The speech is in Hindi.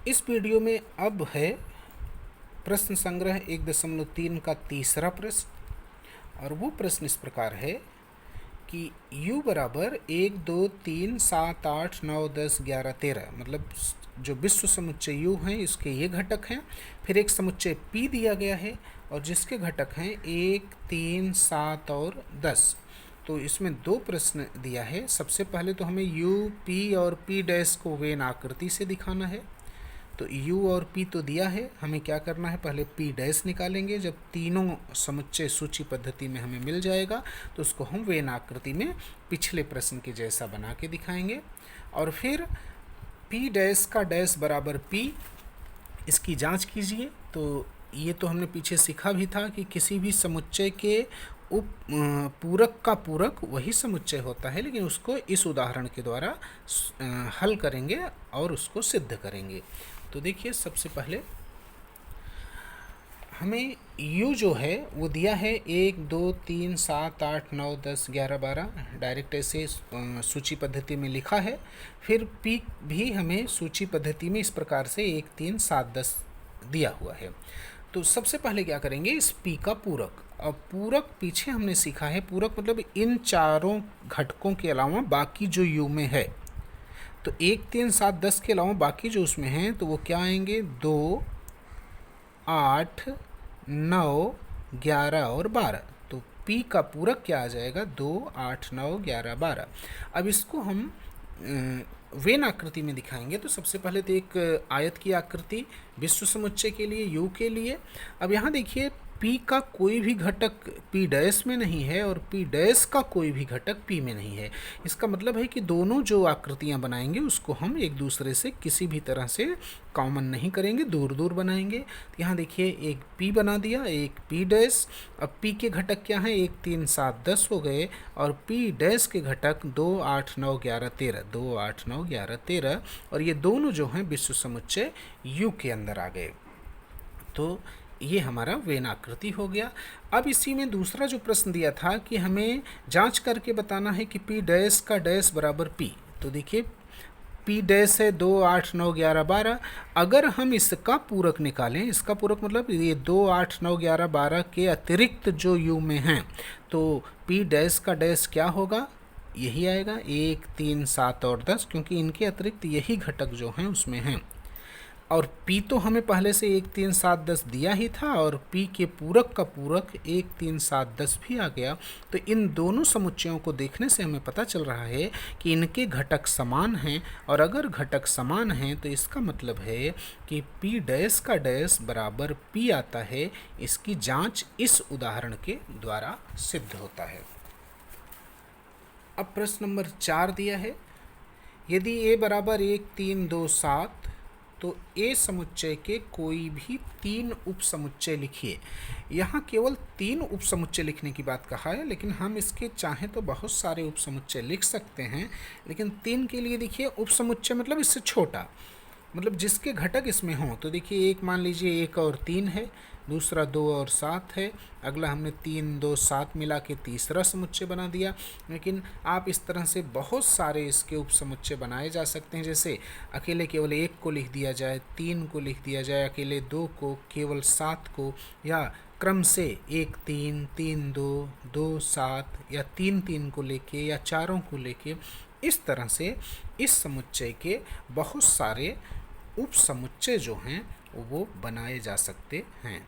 इस वीडियो में अब है प्रश्न संग्रह 1.3 का तीसरा प्रश्न। और वो प्रश्न इस प्रकार है कि u बराबर 1 2 3 7 8 9 10 11 13, मतलब जो विश्व समुच्चय u हैं इसके ये घटक हैं। फिर एक समुच्चय p दिया गया है और जिसके घटक हैं 1 3 7 और 10। तो इसमें दो प्रश्न दिया है। सबसे पहले तो हमें u p और p डैश को वेन आकृति से दिखाना है। तो u और p तो दिया है, हमें क्या करना है, पहले p डैश निकालेंगे। जब तीनों समुच्चय सूची पद्धति में हमें मिल जाएगा तो उसको हम वेन आकृति में पिछले प्रश्न के जैसा बना के दिखाएंगे। और फिर p डैश का डैश बराबर p, इसकी जांच कीजिए। तो ये तो हमने पीछे सीखा भी था कि किसी भी समुच्चय के उप पूरक का पूरक वही समुच्चय होता है, लेकिन उसको इस उदाहरण के द्वारा हल करेंगे और उसको सिद्ध करेंगे। तो देखिए, सबसे पहले हमें u जो है वो दिया है 1 2 3 7 8 9 10 11 12, डायरेक्ट ऐसे सूची पद्धति में लिखा है। फिर p भी हमें सूची पद्धति में इस प्रकार से 1 3 7 10 दिया हुआ है। तो सबसे पहले क्या करेंगे, इस p का पूरक। अब पूरक पीछे हमने सीखा है, पूरक मतलब इन चारों घटकों के अलावा बाकी जो u में है। तो 1 3 7 10 के अलावा बाकी जो उसमें हैं तो वो क्या आएंगे, 2 8 9 11 और 12। तो p का पूरक क्या आ जाएगा, 2 8 9 11 12। अब इसको हम वेन आकृति में दिखाएंगे। तो सबसे पहले तो एक आयत की आकृति विश्व समुच्चय के लिए u के लिए। अब यहाँ देखिए, p का कोई भी घटक p डैश में नहीं है और p डैश का कोई भी घटक p में नहीं है। इसका मतलब है कि दोनों जो आकृतियाँ बनाएंगे उसको हम एक दूसरे से किसी भी तरह से कॉमन नहीं करेंगे, दूर दूर बनाएंगे। तो यहाँ देखिए, एक p बना दिया, एक p डैश। अब p के घटक क्या हैं, 1 3 7 10 हो गए, और p डैश के घटक 2 8 9 11 13, 2 8 9 11 13, और ये दोनों जो हैं विश्व समुच्चय u के अंदर आ गए। तो ये हमारा वेन आकृति हो गया। अब इसी में दूसरा जो प्रश्न दिया था कि हमें जांच करके बताना है कि p डैश का डैश बराबर p। तो देखिए, p डैश है 2 8 9 11 12। अगर हम इसका पूरक निकालें, इसका पूरक मतलब ये 2 8 9 11 12 के अतिरिक्त जो u में हैं, तो p डैश का डैश क्या होगा, यही आएगा 1 3 7 और 10, क्योंकि इनके अतिरिक्त यही घटक जो हैं उसमें हैं। और p तो हमें पहले से 1 3 7 10 दिया ही था, और p के पूरक का पूरक 1 3 7 10 भी आ गया। तो इन दोनों समुच्चयों को देखने से हमें पता चल रहा है कि इनके घटक समान हैं, और अगर घटक समान हैं तो इसका मतलब है कि p डैश का डैश बराबर p आता है। इसकी जांच इस उदाहरण के द्वारा सिद्ध होता है। अब प्रश्न नंबर 4 दिया है, यदि a बराबर 1 3 2 7 तो ए समुच्चय के कोई भी 3 उप समुच्चय लिखिए। यहाँ केवल 3 उप समुच्चय लिखने की बात कहा है, लेकिन हम इसके चाहें तो बहुत सारे उप समुच्चय लिख सकते हैं। लेकिन 3 के लिए देखिए, उप समुच्चय मतलब इससे छोटा, मतलब जिसके घटक इसमें हों। तो देखिए, एक मान लीजिए 1 और 3 है, दूसरा 2 और 7 है, अगला हमने 3 2 7 मिला के तीसरा समुच्चय बना दिया। लेकिन आप इस तरह से बहुत सारे इसके उप समुच्चय बनाए जा सकते हैं। जैसे अकेले केवल 1 को लिख दिया जाए, 3 को लिख दिया जाए, अकेले 2 को, केवल 7 को, या क्रम से 1 3 3 2 2 7, या 3 3 को लेके, या चारों को लेके। इस तरह से इस समुच्चय के बहुत सारे उप समुच्चय जो हैं वो बनाए जा सकते हैं।